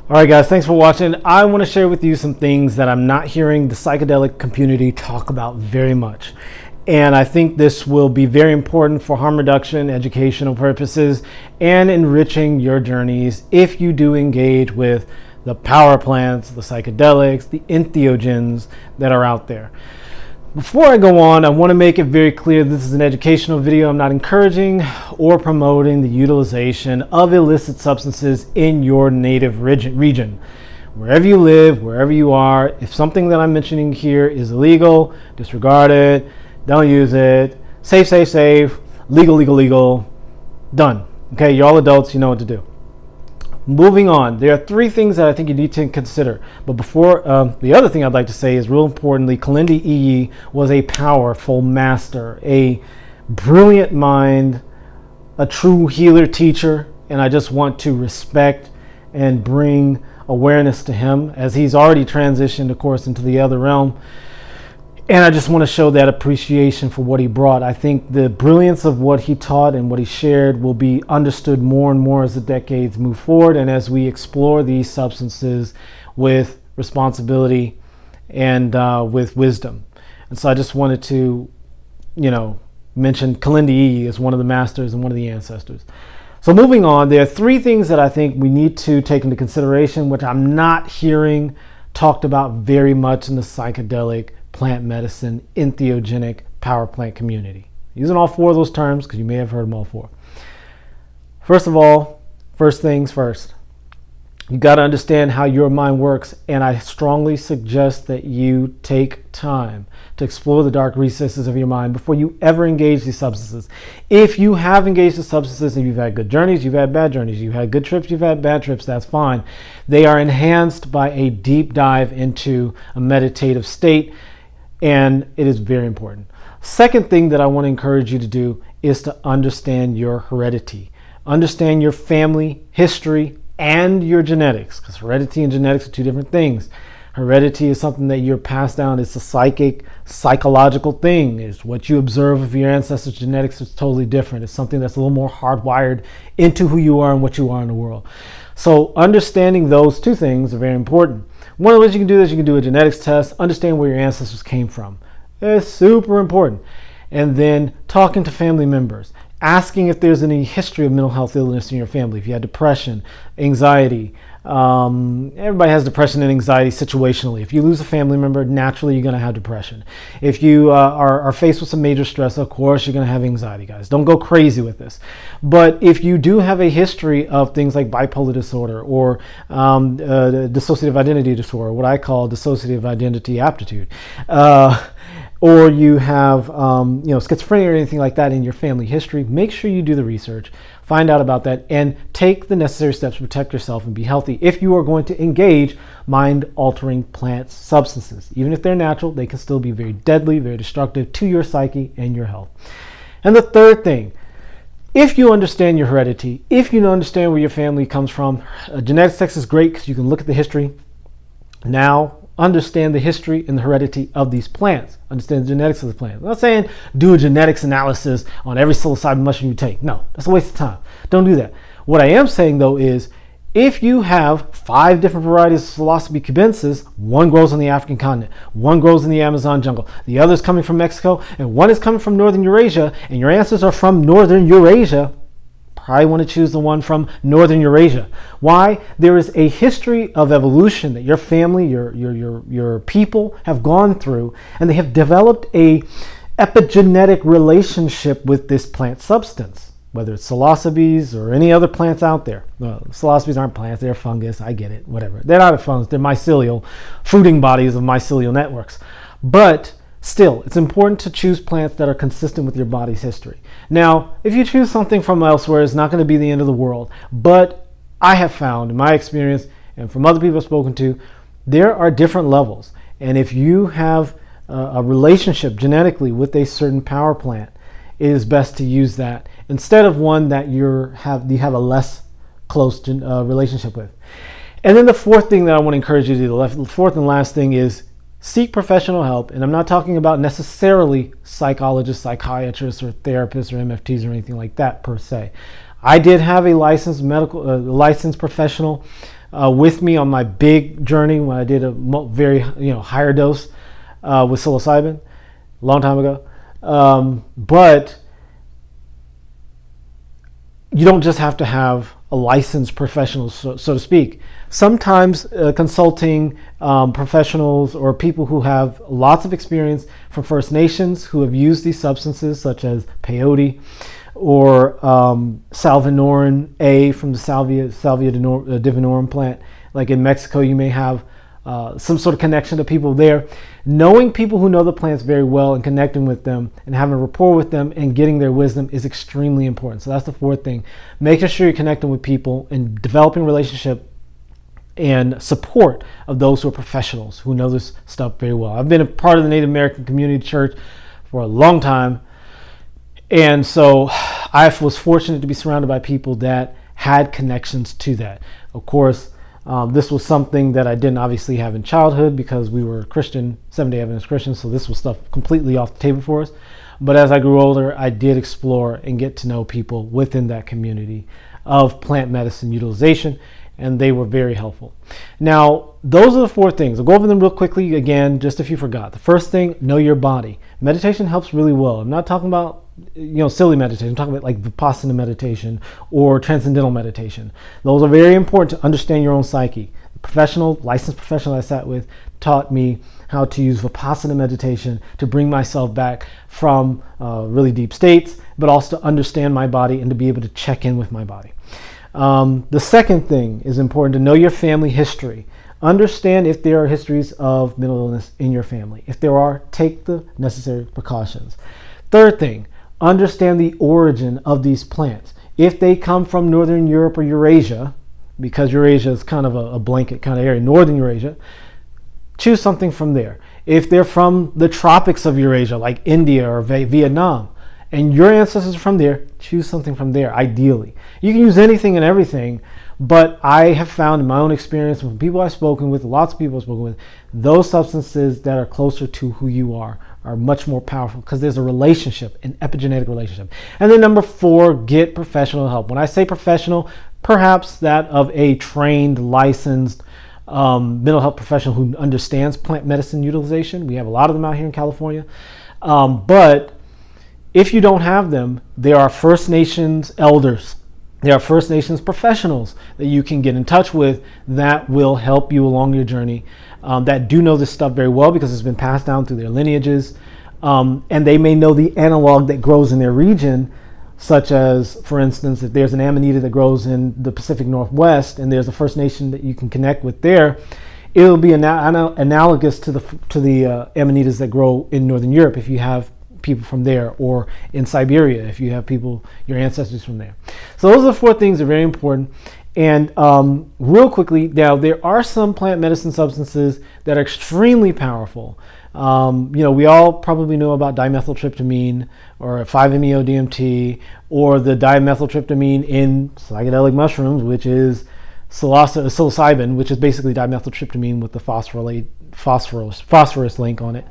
All right, guys, thanks for watching. I want to share with you some things that I'm not hearing the psychedelic community talk about very much. And I think this will be very important for harm reduction, educational purposes, and enriching your journeys if you do engage with the power plants, the psychedelics, the entheogens that are out there. Before I go on, I want to make it very clear this is an educational video. I'm not encouraging or promoting the utilization of illicit substances in your native region. Wherever you live, wherever you are, if something that I'm mentioning here is illegal, disregard it, don't use it, safe, legal, done. Okay, you're all adults, you know what to do. Moving on, there are three things that I think you need to consider. But before, the other thing I'd like to say is real importantly, Kalindi Iyi was a powerful master, a brilliant mind, a true healer teacher, and I just want to respect and bring awareness to him as he's already transitioned, of course, into the other realm. And I just want to show that appreciation for what he brought. I think the brilliance of what he taught and what he shared will be understood more and more as the decades move forward and as we explore these substances with responsibility and with wisdom. And so I just wanted to, mention Kalindi Iyi as one of the masters and one of the ancestors. So moving on, there are three things that I think we need to take into consideration, which I'm not hearing talked about very much in the psychedelic plant medicine, entheogenic power plant community. Using all four of those terms because you may have heard them all four. First of all, first things first. You got to understand how your mind works, and I strongly suggest that you take time to explore the dark recesses of your mind before you ever engage these substances. If you have engaged the substances and you've had good journeys, you've had bad journeys, you've had good trips, you've had bad trips, that's fine. They are enhanced by a deep dive into a meditative state, and it is very important. Second thing that I want to encourage you to do is to understand your heredity. Understand your family history and your genetics, because heredity and genetics are two different things. Heredity is something that you're passed down. It's a psychological thing. It's what you observe of your ancestors. Genetics is totally different. It's something that's a little more hardwired into who you are and what you are in the world. So understanding those two things are very important. One of the ways you can do this, you can do a genetics test, understand where your ancestors came from. It's super important. And then talking to family members, asking if there's any history of mental health illness in your family. If you had depression, anxiety, everybody has depression and anxiety situationally. If you lose a family member, naturally you're going to have depression. If you are faced with some major stress, of course you're going to have anxiety, guys. Don't go crazy with this. But if you do have a history of things like bipolar disorder or dissociative identity disorder, what I call dissociative identity aptitude, or you have schizophrenia or anything like that in your family history, make sure you do the research, find out about that, and take the necessary steps to protect yourself and be healthy if you are going to engage mind-altering plant substances. Even if they're natural, they can still be very deadly, very destructive to your psyche and your health. And the third thing, if you understand your heredity, if you understand where your family comes from, genetics test is great because you can look at the history. Now, understand the history and the heredity of these plants. Understand the genetics of the plant. I'm not saying do a genetics analysis on every psilocybin mushroom you take. No, that's a waste of time. Don't do that. What I am saying though is if you have 5 different varieties of Psilocybe cubensis, one grows on the African continent, one grows in the Amazon jungle, the other is coming from Mexico, and one is coming from Northern Eurasia, and your ancestors are from Northern Eurasia, probably want to choose the one from Northern Eurasia. Why? There is a history of evolution that your family, your people have gone through, and they have developed a epigenetic relationship with this plant substance, whether it's psilocybes or any other plants out there. Well, psilocybes aren't plants, they're fungus, I get it, whatever. They're not a fungus, they're mycelial, fruiting bodies of mycelial networks. But still, it's important to choose plants that are consistent with your body's history. Now, if you choose something from elsewhere, it's not going to be the end of the world. But I have found, in my experience, and from other people I've spoken to, there are different levels. And if you have a relationship genetically with a certain power plant, it is best to use that instead of one that you have a less close relationship with. And then the fourth thing that I want to encourage you to do, the fourth and last thing is seek professional help. And I'm not talking about necessarily psychologists, psychiatrists, or therapists, or MFTs, or anything like that per se. I did have a licensed professional with me on my big journey when I did a very higher dose with psilocybin a long time ago. But you don't just have to have a licensed professional, so to speak. Sometimes consulting professionals or people who have lots of experience from First Nations who have used these substances, such as peyote or salvinorin A from the Salvia divinorum plant. Like in Mexico, you may have some sort of connection to people there. Knowing people who know the plants very well and connecting with them and having a rapport with them and getting their wisdom is extremely important. So that's the fourth thing. Making sure you're connecting with people and developing relationship and support of those who are professionals who know this stuff very well. I've been a part of the Native American community church for a long time, and so I was fortunate to be surrounded by people that had connections to that. Of course, this was something that I didn't obviously have in childhood because we were Christian, Seventh-day Adventist Christians, so this was stuff completely off the table for us. But as I grew older, I did explore and get to know people within that community of plant medicine utilization, and they were very helpful. Now, those are the four things. I'll go over them real quickly again, just if you forgot. The first thing, know your body. Meditation helps really well. I'm not talking about silly meditation. I'm talking about like Vipassana meditation or transcendental meditation. Those are very important to understand your own psyche. The licensed professional I sat with taught me how to use Vipassana meditation to bring myself back from really deep states, but also to understand my body and to be able to check in with my body. The second thing is important to know your family history. Understand if there are histories of mental illness in your family. If there are, take the necessary precautions. Third thing, understand the origin of these plants. If they come from Northern Europe or Eurasia, because Eurasia is kind of a blanket kind of area, Northern Eurasia, choose something from there. If they're from the tropics of Eurasia, like India or Vietnam, and your ancestors are from there, choose something from there, ideally. You can use anything and everything, but I have found in my own experience from people I've spoken with, lots of people I've spoken with, those substances that are closer to who you are much more powerful because there's a relationship, an epigenetic relationship. And then number 4, get professional help. When I say professional, perhaps that of a trained, licensed mental health professional who understands plant medicine utilization. We have a lot of them out here in California. But if you don't have them, there are First Nations elders. There are First Nations professionals that you can get in touch with that will help you along your journey, that do know this stuff very well because it's been passed down through their lineages, and they may know the analog that grows in their region, such as, for instance, if there's an amanita that grows in the Pacific Northwest and there's a First Nation that you can connect with there, it'll be analogous to the amanitas that grow in Northern Europe if you have people from there, or in Siberia if you have people, your ancestors from there. So those are the 4 things that are very important. And real quickly, now there are some plant medicine substances that are extremely powerful. We all probably know about dimethyltryptamine or 5-MeO-DMT or the dimethyltryptamine in psychedelic mushrooms, which is psilocybin, which is basically dimethyltryptamine with the phosphorus link on it.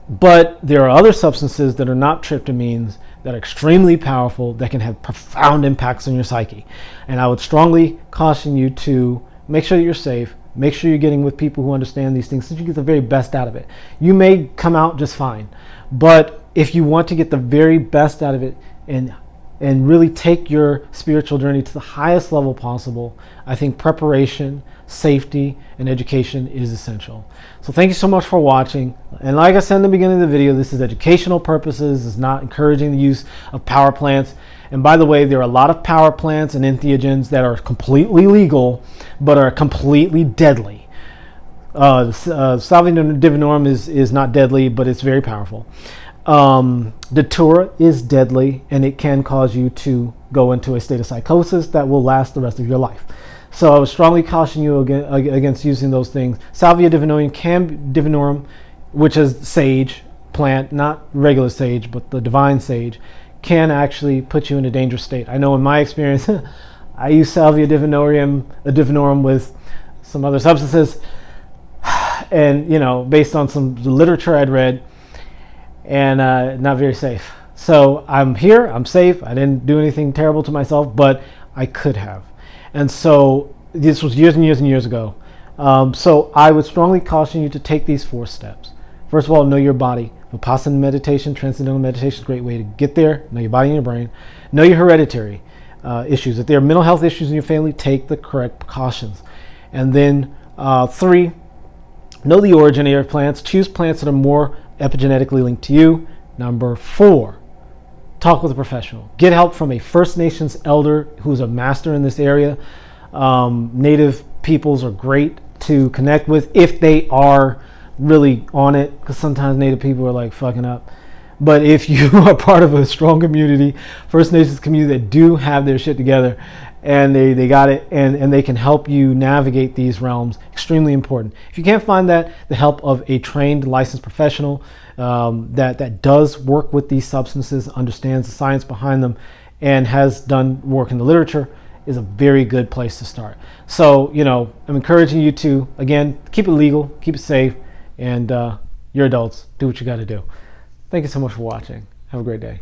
But there are other substances that are not tryptamines that are extremely powerful that can have profound impacts on your psyche. And I would strongly caution you to make sure that you're safe, make sure you're getting with people who understand these things so you get the very best out of it. You may come out just fine, but if you want to get the very best out of it and really take your spiritual journey to the highest level possible, I think preparation, safety, and education is essential. So thank you so much for watching. And like I said in the beginning of the video, this is educational purposes. It's not encouraging the use of power plants. And by the way, there are a lot of power plants and entheogens that are completely legal, but are completely deadly. Salvia divinorum is not deadly, but it's very powerful. Datura is deadly, and it can cause you to go into a state of psychosis that will last the rest of your life. So I would strongly caution you against using those things. Salvia divinorum, which is sage plant, not regular sage, but the divine sage, can actually put you in a dangerous state. I know in my experience, I use Salvia divinorum with some other substances, and based on some literature I'd read, and not very safe. So I'm here, I'm safe, I didn't do anything terrible to myself, but I could have. And so this was years and years and years ago. So I would strongly caution you to take these 4 steps. First of all, know your body. Vipassana meditation, transcendental meditation is a great way to get there. Know your body and your brain. Know your hereditary issues. If there are mental health issues in your family, take the correct precautions. And then 3, know the origin of your plants. Choose plants that are more epigenetically linked to you. Number 4, talk with a professional. Get help from a First Nations elder who's a master in this area. Native peoples are great to connect with if they are really on it, because sometimes Native people are like fucking up. But if you are part of a strong community, First Nations community that do have their shit together and they got it, and they can help you navigate these realms, extremely important. If you can't find that, the help of a trained licensed professional that does work with these substances, understands the science behind them, and has done work in the literature is a very good place to start. So, I'm encouraging you to, again, keep it legal, keep it safe, and you're adults, do what you got to do. Thank you so much for watching. Have a great day.